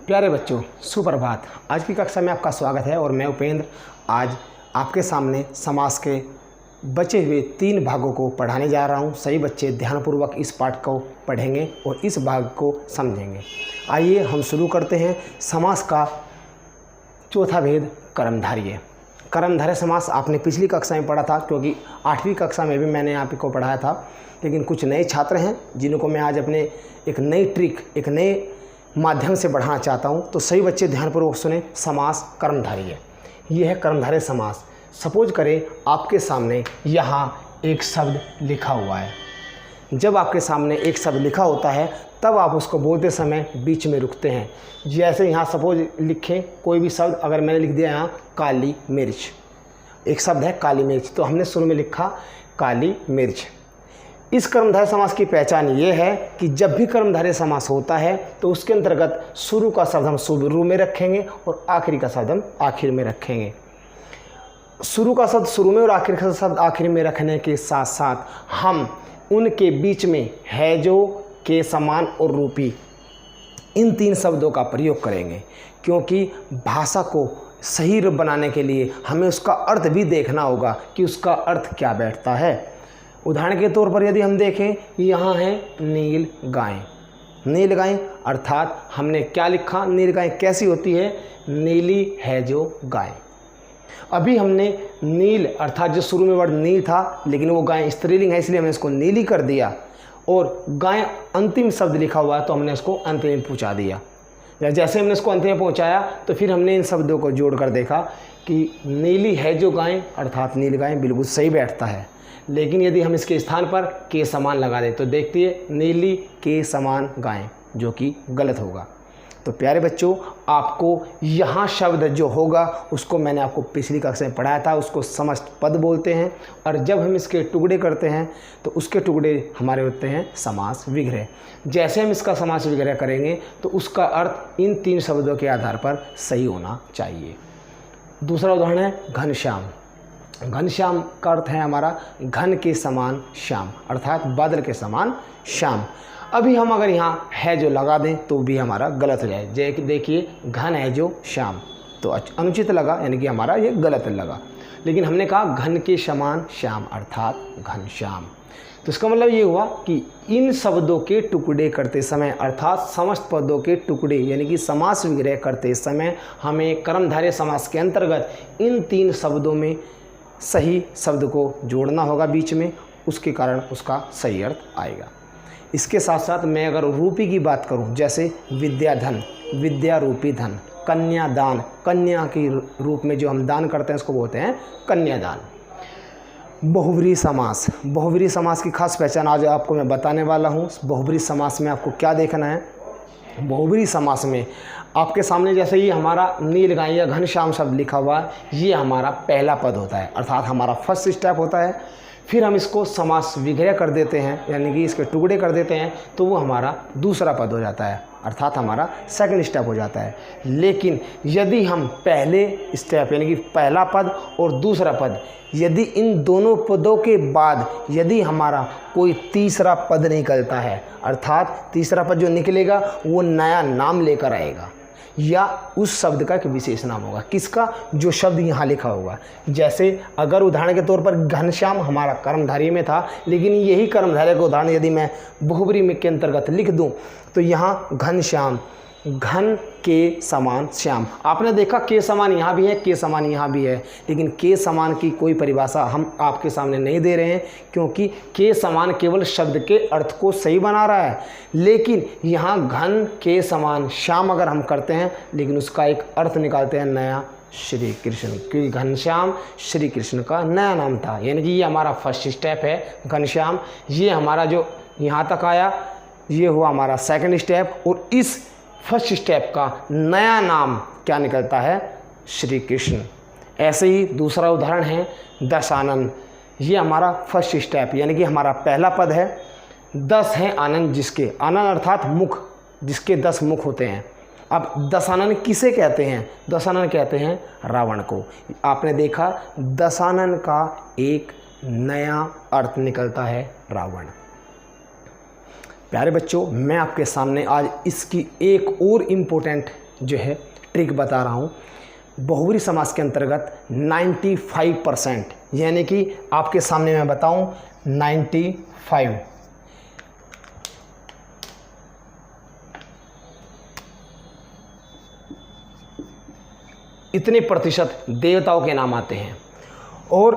प्यारे बच्चों, सुप्रभात। आज की कक्षा में आपका स्वागत है और मैं उपेंद्र आज आपके सामने समास के बचे हुए 3 भागों को पढ़ाने जा रहा हूं। सभी बच्चे ध्यानपूर्वक इस पाठ को पढ़ेंगे और इस भाग को समझेंगे। आइए हम शुरू करते हैं। समास का चौथा भेद कर्मधारय। कर्मधारय समास आपने पिछली कक्षा में पढ़ा था, क्योंकि 8वीं कक्षा में भी मैंने आपको पढ़ाया था। लेकिन कुछ नए छात्र हैं जिनको मैं आज अपने एक नई ट्रिक, एक नए माध्यम से बढ़ाना चाहता हूं। तो सही बच्चे ध्यानपूर्वक सुने। समास कर्मधारय, यह है कर्मधारय समास। सपोज करें आपके सामने यहाँ एक शब्द लिखा हुआ है। जब आपके सामने एक शब्द लिखा होता है तब आप उसको बोलते समय बीच में रुकते हैं। जैसे यहाँ सपोज लिखें कोई भी शब्द, अगर मैंने लिख दिया यहाँ काली मिर्च, एक शब्द है काली मिर्च, तो हमने शुरू में लिखा काली मिर्च। इस कर्मधारय समास की पहचान ये है कि जब भी कर्मधारय समास होता है तो उसके अंतर्गत शुरू का शब्द हम शुरू में रखेंगे और आखिरी का शब्द हम आखिर में रखेंगे। शुरू का शब्द शुरू में और आखिर का शब्द आखिर में रखने के साथ साथ हम उनके बीच में है जो, के समान और रूपी, इन 3 शब्दों का प्रयोग करेंगे। क्योंकि भाषा को सही बनाने के लिए हमें उसका अर्थ भी देखना होगा कि उसका अर्थ क्या बैठता है। उदाहरण के तौर पर यदि हम देखें, यहाँ है नील गाय। नील गाय अर्थात हमने क्या लिखा, नील गाय कैसी होती है, नीली है जो गाय। अभी हमने नील अर्थात जो शुरू में वर्ड नील था, लेकिन वो गाय स्त्रीलिंग है इसलिए हमने इसको नीली कर दिया, और गाय अंतिम शब्द लिखा हुआ है तो हमने इसको अंत में पहुँचा दिया। जैसे हमने इसको अंत में पहुँचाया तो फिर हमने इन शब्दों को जोड़कर देखा कि नीली है जो गाय अर्थात नील गाय बिल्कुल सही बैठता है। लेकिन यदि हम इसके स्थान पर के समान लगा दें तो देखिए नीली के समान गाय, जो कि गलत होगा। तो प्यारे बच्चों, आपको यहाँ शब्द जो होगा उसको मैंने आपको पिछली कक्षा में पढ़ाया था, उसको समस्त पद बोलते हैं। और जब हम इसके टुकड़े करते हैं तो उसके टुकड़े हमारे होते हैं समास विग्रह। जैसे हम इसका समास विग्रह करेंगे तो उसका अर्थ इन 3 शब्दों के आधार पर सही होना चाहिए। दूसरा उदाहरण है घनश्याम। घनश्याम का अर्थ है हमारा घन के समान श्याम, अर्थात बादल के समान श्याम। अभी हम अगर यहाँ है जो लगा दें तो भी हमारा गलत हो जाए। जैसे देखिए घन है जो श्याम, तो अनुचित लगा, यानी कि हमारा ये गलत लगा। लेकिन हमने कहा घन के समान श्याम अर्थात घनश्याम। तो इसका मतलब ये हुआ कि इन शब्दों के टुकड़े करते समय अर्थात समस्त पदों के टुकड़े यानी कि समास विग्रह करते समय हमें कर्मधारय समास के अंतर्गत इन 3 शब्दों में सही शब्द को जोड़ना होगा बीच में, उसके कारण उसका सही अर्थ आएगा। इसके साथ साथ मैं अगर रूपी की बात करूं, जैसे विद्याधन, विद्या रूपी धन, कन्यादान, कन्या की रूप में जो हम दान करते हैं उसको बोलते हैं कन्यादान। बहुब्रीहि समास, बहुब्रीहि समास की खास पहचान आज आपको मैं बताने वाला हूं। बहुब्रीहि समास में आपको क्या देखना है, बहुब्रीहि समास में आपके सामने जैसे ये हमारा नील गाय या घनश्याम शब्द लिखा हुआ है, ये हमारा पहला पद होता है अर्थात हमारा फर्स्ट स्टेप होता है। फिर हम इसको समास विग्रह कर देते हैं यानी कि इसके टुकड़े कर देते हैं तो वो हमारा दूसरा पद हो जाता है अर्थात हमारा सेकंड स्टेप हो जाता है। लेकिन यदि हम पहले स्टेप यानी कि पहला पद और दूसरा पद, यदि इन दोनों पदों के बाद यदि हमारा कोई तीसरा पद निकलता है अर्थात तीसरा पद जो निकलेगा वो नया नाम लेकर आएगा या उस शब्द का एक विशेष नाम होगा। किसका, जो शब्द यहाँ लिखा होगा। जैसे अगर उदाहरण के तौर पर घनश्याम हमारा कर्मधारय में था, लेकिन यही कर्मधारय का उदाहरण यदि मैं बहुब्रीहि में के अंतर्गत लिख दूँ तो यहाँ घनश्याम, घन के समान श्याम। आपने देखा के समान यहाँ भी है, के समान यहाँ भी है, लेकिन के समान की कोई परिभाषा हम आपके सामने नहीं दे रहे हैं क्योंकि के समान केवल शब्द के अर्थ को सही बना रहा है। लेकिन यहाँ घन के समान श्याम अगर हम करते हैं लेकिन उसका एक अर्थ निकालते हैं नया, श्री कृष्ण, क्योंकि घनश्याम श्री कृष्ण का नया नाम था। यानी कि ये हमारा फर्स्ट स्टेप है घनश्याम। ये हमारा जो यहाँ तक आया ये हुआ हमारा सेकंड स्टेप, और इस फर्स्ट स्टेप का नया नाम क्या निकलता है, श्री कृष्ण। ऐसे ही दूसरा उदाहरण है दशानन। ये हमारा फर्स्ट स्टेप यानी कि हमारा पहला पद है। 10 हैं आनंद जिसके, आनंद अर्थात मुख, जिसके 10 मुख होते हैं। अब दशानन किसे कहते हैं, दशानन कहते हैं रावण को। आपने देखा दशानन का एक नया अर्थ निकलता है रावण। प्यारे बच्चों, मैं आपके सामने आज इसकी एक और इम्पोर्टेंट जो है ट्रिक बता रहा हूँ। बहुब्री समास के अंतर्गत 95%, यानी कि आपके सामने मैं बताऊं 95, इतने प्रतिशत देवताओं के नाम आते हैं और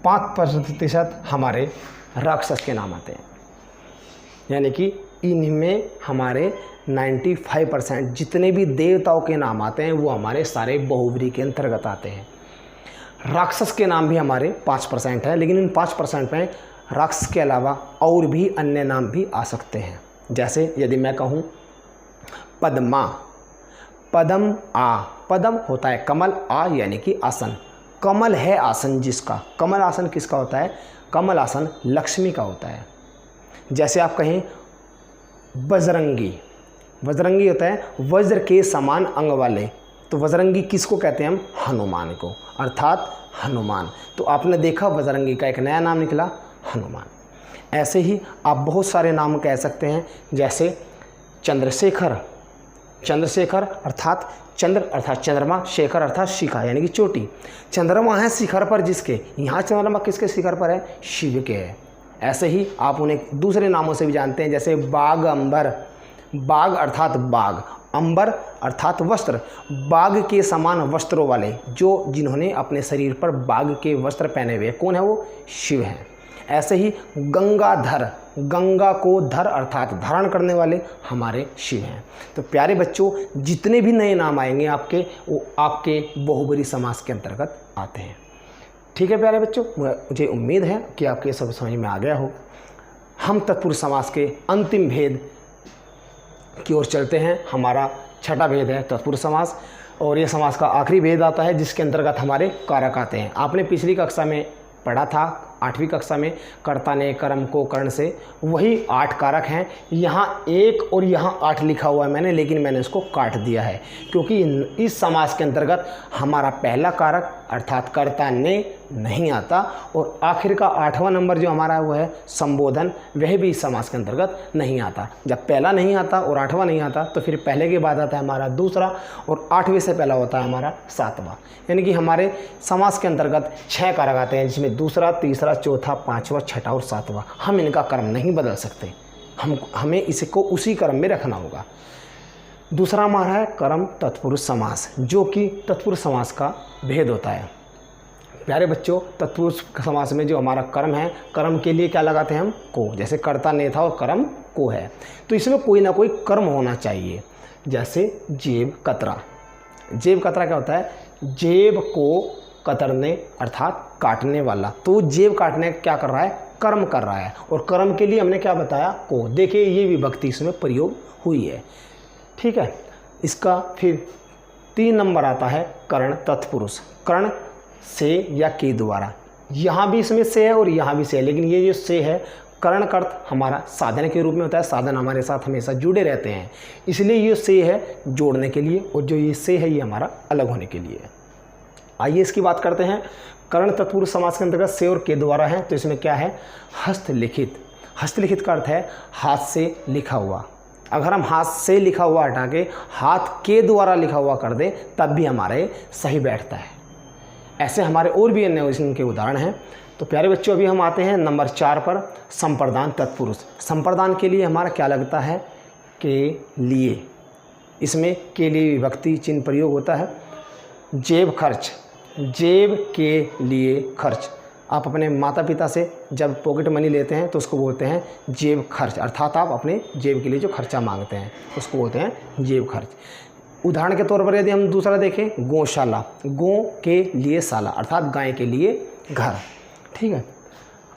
5% हमारे राक्षस के नाम आते हैं। यानी कि इनमें हमारे 95% जितने भी देवताओं के नाम आते हैं वो हमारे सारे बहुब्री के अंतर्गत आते हैं। राक्षस के नाम भी हमारे 5% है, लेकिन इन 5% में राक्षस के अलावा और भी अन्य नाम भी आ सकते हैं। जैसे यदि मैं कहूँ पद्मा, पदम आ, पदम होता है कमल, आ यानी कि आसन, कमल है आसन जिसका। कमल आसन किसका होता है? कमल आसन लक्ष्मी का होता है। जैसे आप कहें बजरंगी, बजरंगी होता है वज्र के समान अंग वाले, तो बजरंगी किसको कहते हैं हम? हनुमान को, अर्थात हनुमान। तो आपने देखा बजरंगी का एक नया नाम निकला, हनुमान। ऐसे ही आप बहुत सारे नाम कह सकते हैं, जैसे चंद्रशेखर, चंद्रशेखर अर्थात चंद्र अर्थात चंद्रमा, शेखर अर्थात शिखा यानी कि चोटी। चंद्रमा है शिखर पर जिसके, यहाँ चंद्रमा किसके शिखर पर है? शिव के है। ऐसे ही आप उन्हें दूसरे नामों से भी जानते हैं, जैसे बाग अंबर, बाग अर्थात बाग, अंबर अर्थात वस्त्र, बाग के समान वस्त्रों वाले, जो जिन्होंने अपने शरीर पर बाग के वस्त्र पहने हुए, कौन है वो? शिव हैं। ऐसे ही गंगाधर, गंगा को धर अर्थात धारण करने वाले हमारे शिव हैं। तो प्यारे बच्चों, जितने भी नए नाम आएंगे आपके, वो आपके बहुब्री समास के अंतर्गत आते हैं। ठीक है प्यारे बच्चों, मुझे उम्मीद है कि आपके सब समझ में आ गया हो। हम तत्पुरुष समास के अंतिम भेद की ओर चलते हैं। हमारा छठा भेद है तत्पुरुष समास, और ये समास का आखिरी भेद आता है जिसके अंतर्गत हमारे कारक आते हैं। आपने पिछली कक्षा में पढ़ा था, 8वीं कक्षा में, कर्ता ने कर्म को कर्ण से, वही 8 कारक हैं। यहाँ 1 और यहाँ 8 लिखा हुआ है मैंने, लेकिन मैंने इसको काट दिया है क्योंकि इस समास के अंतर्गत हमारा पहला कारक अर्थात कर्ता ने नहीं आता, और आखिर का 8वां नंबर जो हमारा वो है संबोधन, वह भी इस समास के अंतर्गत नहीं आता। जब पहला नहीं आता और 8वां नहीं आता तो फिर पहले के बाद आता है हमारा दूसरा, और 8वें से पहला होता है हमारा 7वां। यानी कि हमारे समास के अंतर्गत 6 कारक आते हैं, जिसमें दूसरा, तीसरा, चौथा, 5वां, 6वां और 7वां। हम इनका क्रम नहीं बदल सकते, हमें इसको उसी क्रम में रखना होगा। दूसरा हमारा है कर्म तत्पुरुष समास, जो कि तत्पुरुष समास का भेद होता है। प्यारे बच्चों, तत्पुरुष समास में जो हमारा कर्म है, कर्म के लिए क्या लगाते हैं हम? को। जैसे कर्ता ने था और कर्म को है, तो इसमें कोई ना कोई कर्म होना चाहिए। जैसे जेब कतरा, जेब कतरा क्या होता है? जेब को कतरने अर्थात काटने वाला, तो जेब काटने क्या कर रहा है? कर्म कर रहा है, और कर्म के लिए हमने क्या बताया? को। देखिए ये विभक्ति इसमें प्रयोग हुई है। ठीक है, इसका फिर 3 नंबर आता है कर्ण तत्पुरुष, कर्ण से या के द्वारा। यहाँ भी इसमें से है और यहाँ भी से है, लेकिन ये जो से है, कर्ण का अर्थ हमारा साधन के रूप में होता है, साधन हमारे साथ हमेशा जुड़े रहते हैं, इसलिए ये से है जोड़ने के लिए, और जो ये से है ये हमारा अलग होने के लिए है। आइए इसकी बात करते हैं। कर्ण तत्पुरुष समास के अंतर्गत से और के द्वारा है, तो इसमें क्या है? हस्तलिखित। हस्तलिखित का अर्थ है हाथ से लिखा हुआ। अगर हम हाथ से लिखा हुआ हटा के हाथ के द्वारा लिखा हुआ कर दें तब भी हमारे सही बैठता है। ऐसे हमारे और भी अन्य इनके उदाहरण हैं। तो प्यारे बच्चों, अभी हम आते हैं नंबर 4 पर, संप्रदान तत्पुरुष। संप्रदान के लिए हमारा क्या लगता है? के लिए। इसमें के लिए विभक्ति चिन्ह प्रयोग होता है। जेब खर्च, जेब के लिए खर्च। आप अपने माता पिता से जब पॉकेट मनी लेते हैं तो उसको बोलते हैं जेब खर्च, अर्थात आप अपने जेब के लिए जो खर्चा मांगते हैं उसको बोलते हैं जेब खर्च। उदाहरण के तौर पर यदि हम दूसरा देखें, गौशाला, गौ के लिए शाला अर्थात गाय के लिए घर। ठीक है।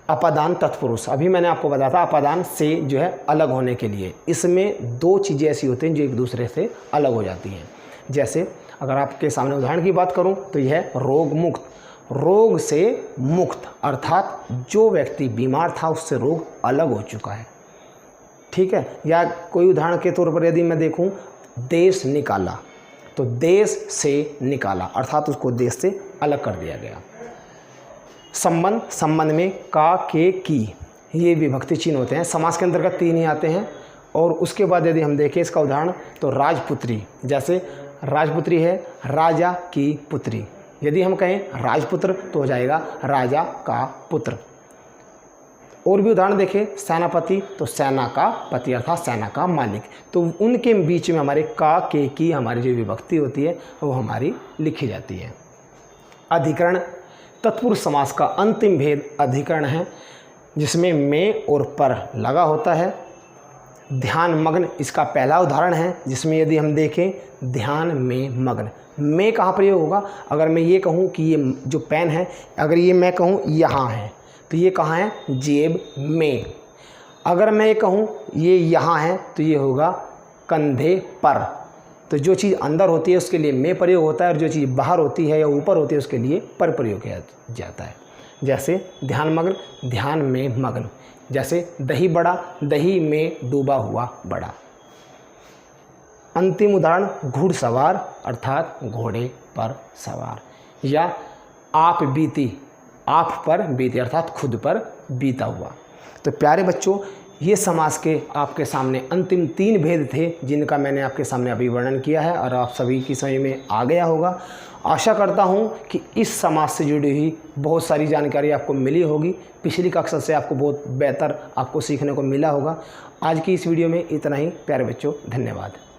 अपादान तत्पुरुष, अभी मैंने आपको बताया था अपादान से जो है अलग होने के लिए। इसमें 2 चीज़ें ऐसी होती हैं जो एक दूसरे से अलग हो जाती हैं। जैसे अगर आपके सामने उदाहरण की बात करूं तो यह है रोग मुक्त, रोग से मुक्त अर्थात जो व्यक्ति बीमार था उससे रोग अलग हो चुका है। ठीक है। या कोई उदाहरण के तौर पर यदि मैं देखूं, देश निकाला, तो देश से निकाला अर्थात उसको देश से अलग कर दिया गया। संबंध, संबंध में का, के, की, ये विभक्ति चिन्ह होते हैं। समास के अंतर्गत 3 ही आते हैं, और उसके बाद यदि हम देखें इसका उदाहरण तो राजपुत्री, जैसे राजपुत्री है राजा की पुत्री। यदि हम कहें राजपुत्र तो हो जाएगा राजा का पुत्र। और भी उदाहरण देखें सेनापति तो सेना का पति अर्थात सेना का मालिक। तो उनके बीच में हमारे का के की हमारी जो विभक्ति होती है वो हमारी लिखी जाती है। अधिकरण तत्पुरुष समास का अंतिम भेद अधिकरण है, जिसमें में और पर लगा होता है। ध्यान मग्न इसका पहला उदाहरण है, जिसमें यदि हम देखें ध्यान में मग्न, में कहाँ प्रयोग होगा? अगर मैं ये कहूँ कि ये जो पेन है, अगर ये मैं कहूँ यहाँ है तो ये कहाँ है? जेब में। अगर मैं ये कहूँ ये यहाँ है तो ये होगा कंधे पर। तो जो चीज़ अंदर होती है उसके लिए में प्रयोग होता है, और जो चीज़ बाहर होती है या ऊपर होती है उसके लिए पर प्रयोग किया जाता है। जैसे ध्यान मग्न, ध्यान में मग्न। जैसे दही बड़ा, दही में डूबा हुआ बड़ा। अंतिम उदाहरण घुड़सवार अर्थात घोड़े पर सवार, या आप बीती, आप पर बीती अर्थात खुद पर बीता हुआ। तो प्यारे बच्चों, ये समास के आपके सामने अंतिम 3 भेद थे जिनका मैंने आपके सामने अभी वर्णन किया है, और आप सभी की समझ में आ गया होगा। आशा करता हूँ कि इस समास से जुड़ी हुई बहुत सारी जानकारी आपको मिली होगी। पिछली कक्षा से आपको बहुत बेहतर आपको सीखने को मिला होगा। आज की इस वीडियो में इतना ही। प्यारे बच्चों, धन्यवाद।